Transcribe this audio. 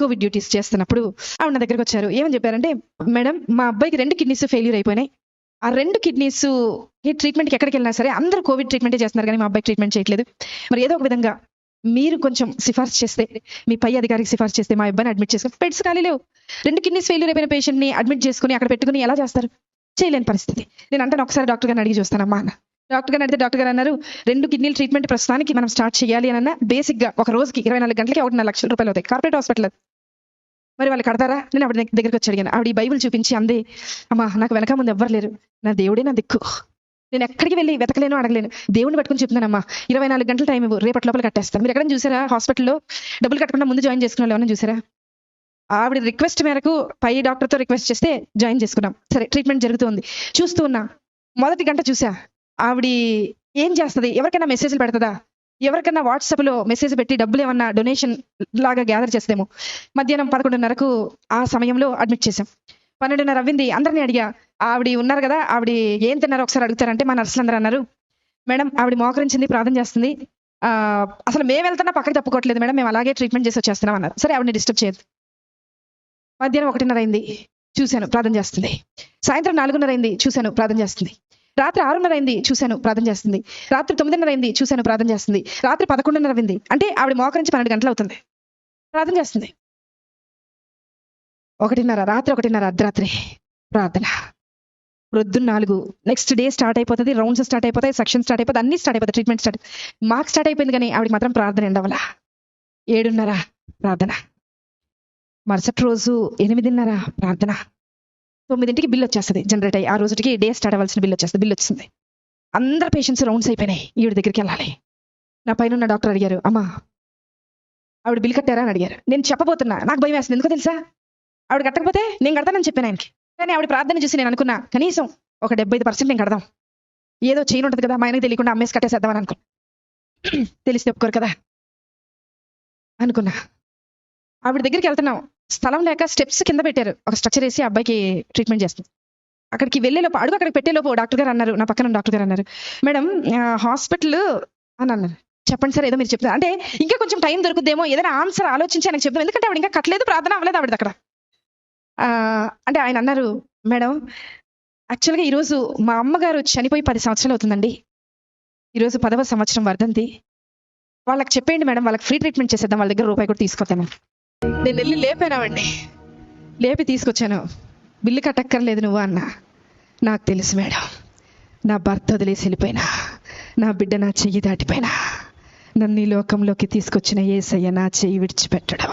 Covid duties చేస్తున్నప్పుడు ఆవిడ నా దగ్గరకు వచ్చారు. ఏమని చెప్పారంటే, మేడం మా అబ్బాయికి 2 కిడ్నీస్ ఫెయిల్యూర్ అయిపోయినాయి. ఆ 2 కిడ్నీస్ ట్రీట్మెంట్‌కి ఎక్కడికి వెళ్ళినా సరే అందరూ కోవిడ్ ట్రీట్మెంటే చేస్తున్నారు కానీ మా అబ్బాయికి ట్రీట్మెంట్ చేయట్లేదు. మరి ఏదో ఒక విధంగా మీరు కొంచెం సిఫార్సు చేస్తే, మీ పై అధికారికి సిఫార్సు చేస్తే మా అబ్బాయిని అడ్మిట్ చేసుకొని, బెడ్స్ ఖాళీ లేవు. 2 కిడ్నీస్ ఫెయిల్యూర్ అయిపోయిన పేషెంట్‌ని అడ్మిట్ చేసుకొని అక్కడ పెట్టుకొని ఎలా చేస్తారు? చేయలేని పరిస్థితి. నేను అంటాను, ఒకసారి డాక్టర్ గారిని అడిగి చూస్తానమ్మా అన్న. డాక్టర్ గారిని అడిగితే డాక్టర్ గారు అన్నారు, 2 కిడ్నీల ట్రీట్మెంట్ ప్రస్తుతానికి మనం స్టార్ట్ చేయాలి అని బేసిక్‌గా ఒక రోజుకి 24 గంటలకి 1.5 లక్షల రూపాయలు అవుతాయి. కార్పొరేట్ హాస్పిటల్ అది. మరి వాళ్ళు కడతారా? నేను ఆవిడ దగ్గరికి వచ్చి అడిగాను. ఆవిడ ఈ బైబిల్ చూపించి అంది, అమ్మా నాకు వెనక ముందు ఎవ్వరు లేరు, నా దేవుడే నా దిక్కు, నేను ఎక్కడికి వెళ్ళి వెతకలేను, అడగలేను, దేవుడిని పట్టుకుని చెప్తున్నానమ్మా, 24 గంటల టైం ఇవ్వు, రేపటి లోపల కట్టేస్తాను. మీరు ఎక్కడైనా చూసారా హాస్పిటల్లో డబ్బులు కట్టకుండా ముందు జాయిన్ చేసుకున్న వాళ్ళు ఏమైనా చూసారా? ఆవిడ రిక్వెస్ట్ మేరకు పై డాక్టర్తో రిక్వెస్ట్ చేస్తే జాయిన్ చేసుకున్నాం. సరే, ట్రీట్మెంట్ జరుగుతుంది. చూస్తూ ఉన్నా. మొదటి గంట చూసా, ఆవిడ ఏం చేస్తుంది, ఎవరికైనా మెసేజ్లు పెడుతుందా, ఎవరికైనా వాట్సాప్లో మెసేజ్ పెట్టి డబ్బులు ఏమన్నా డొనేషన్ లాగా గ్యాదర్ చేస్తేమో. మధ్యాహ్నం 11:30కు ఆ సమయంలో అడ్మిట్ చేశాం. 12:30 అవ్వింది. అందరినీ అడిగా, ఆవిడ ఉన్నారు కదా, ఆవిడ ఏం తిన్నారో ఒకసారి అడుగుతారంటే మా నర్సులు అందరూ అన్నారు, మేడం ఆవిడ మోకరించింది, ప్రార్థన చేస్తుంది, అసలు మేము వెళ్తున్నా పక్కకి తప్పుకోవట్లేదు మేడం, మేము అలాగే ట్రీట్మెంట్ చేసి వచ్చేస్తున్నాం అన్నారు. సరే, ఆవిడని డిస్టర్బ్ చేయదు. మధ్యాహ్నం 1:30 అయింది, చూశాను ప్రార్థన చేస్తుంది. సాయంత్రం 4:30 అయింది, చూశాను ప్రార్థన చేస్తుంది. రాత్రి 6:30 అయింది, చూశాను ప్రార్థన చేస్తుంది. రాత్రి 9:30 అయింది, చూశాను ప్రార్థన చేస్తుంది. రాత్రి 11:30 అయింది, అంటే ఆవిడ మోకరించి 12 గంటలు అవుతుంది, ప్రార్థన చేస్తుంది. 1:30 రాత్రి, 1:30 అర్ధరాత్రి ప్రార్థన. ప్రొద్దున 4 నెక్స్ట్ డే స్టార్ట్ అయిపోతుంది, రౌండ్స్ స్టార్ట్ అయిపోతాయి, సెక్షన్ స్టార్ట్ అయిపోతుంది, అన్ని స్టార్ట్ అయిపోతాయి, ట్రీట్మెంట్ స్టార్ట్. మాకు స్టార్ట్ అయిపోయింది కానీ ఆవిడకి మాత్రం ప్రార్థన ఎండవల. 7:30 ప్రార్థన. మరుసటి రోజు 8:30 ప్రార్థన. 9కి బిల్ వచ్చేస్తుంది జనరేట్ అయ్యి, ఆ రోజుకి డే స్టార్ట్ అవ్వాల్సిన బిల్ వచ్చేస్తుంది. బిల్ వచ్చింది. అందరు పేషెంట్స్ రౌండ్స్ అయిపోయినాయి, ఈవిడ దగ్గరికి వెళ్ళాలి. నా పైన ఉన్న డాక్టర్ అడిగారు, అమ్మా ఆవిడ బిల్ కట్టారా అని అడిగారు. నేను చెప్పబోతున్నా, నాకు భయం వేస్తుంది. ఎందుకో తెలుసా, ఆవిడ కట్టకపోతే నేను కడతానని చెప్పాను ఆయనకి. కానీ ఆవిడ ప్రార్థన చూసి నేను అనుకున్నా, కనీసం ఒక 75% నేను కడదాం, ఏదో చేయను ఉంటుంది కదా, మా ఆయనకి తెలియకుండా అమ్మేసి కట్టేసేద్దామని అనుకున్నా. తెలిస్తే ఒప్పుకోరు కదా అనుకున్నా. ఆవిడ దగ్గరికి వెళ్తున్నాం, స్థలం లేక స్టెప్స్ కింద పెట్టారు, ఒక స్ట్రక్చర్ వేసి అబ్బాయికి ట్రీట్మెంట్ చేస్తుంది. అక్కడికి వెళ్ళేలోపు, అడుగు అక్కడికి పెట్టేలోపు డాక్టర్ గారు అన్నారు, నా పక్కన డాక్టర్ గారు అన్నారు, మేడం హాస్పిటల్ అని అన్నారు. చెప్పండి సార్, ఏదో మీరు చెప్తారు అంటే ఇంకా కొంచెం టైం దొరుకుద్దేమో, ఏదైనా ఆన్సర్ ఆలోచించి ఆయనకు చెప్తాం, ఎందుకంటే ఆవిడ ఇంకా కట్టలేదు, ప్రార్థన అవ్వలేదు ఆవిడ అక్కడ. అంటే ఆయన అన్నారు, మేడం యాక్చువల్గా ఈరోజు మా అమ్మగారు చనిపోయి 10 సంవత్సరాలు అవుతుందండి, ఈరోజు 10వ సంవత్సరం వర్ధంతి, వాళ్ళకి చెప్పేయండి మేడం, వాళ్ళకి ఫ్రీ ట్రీట్మెంట్ చేసేద్దాం, వాళ్ళ దగ్గర రూపాయి కూడా తీసుకొస్తాను. నేను వెళ్ళి లేపానావండి, లేపి తీసుకొచ్చాను. బిల్లు కట్టక్కర్లేదు నువ్వు అన్నా. నాకు తెలుసు మేడం, నా భర్త వదిలేసి వెళ్ళిపోయినా, నా బిడ్డ నా చెయ్యి దాటిపోయినా, నన్ను ఈ లోకంలోకి తీసుకొచ్చిన యేసయ్య నా చెయ్యి విడిచిపెట్టడం.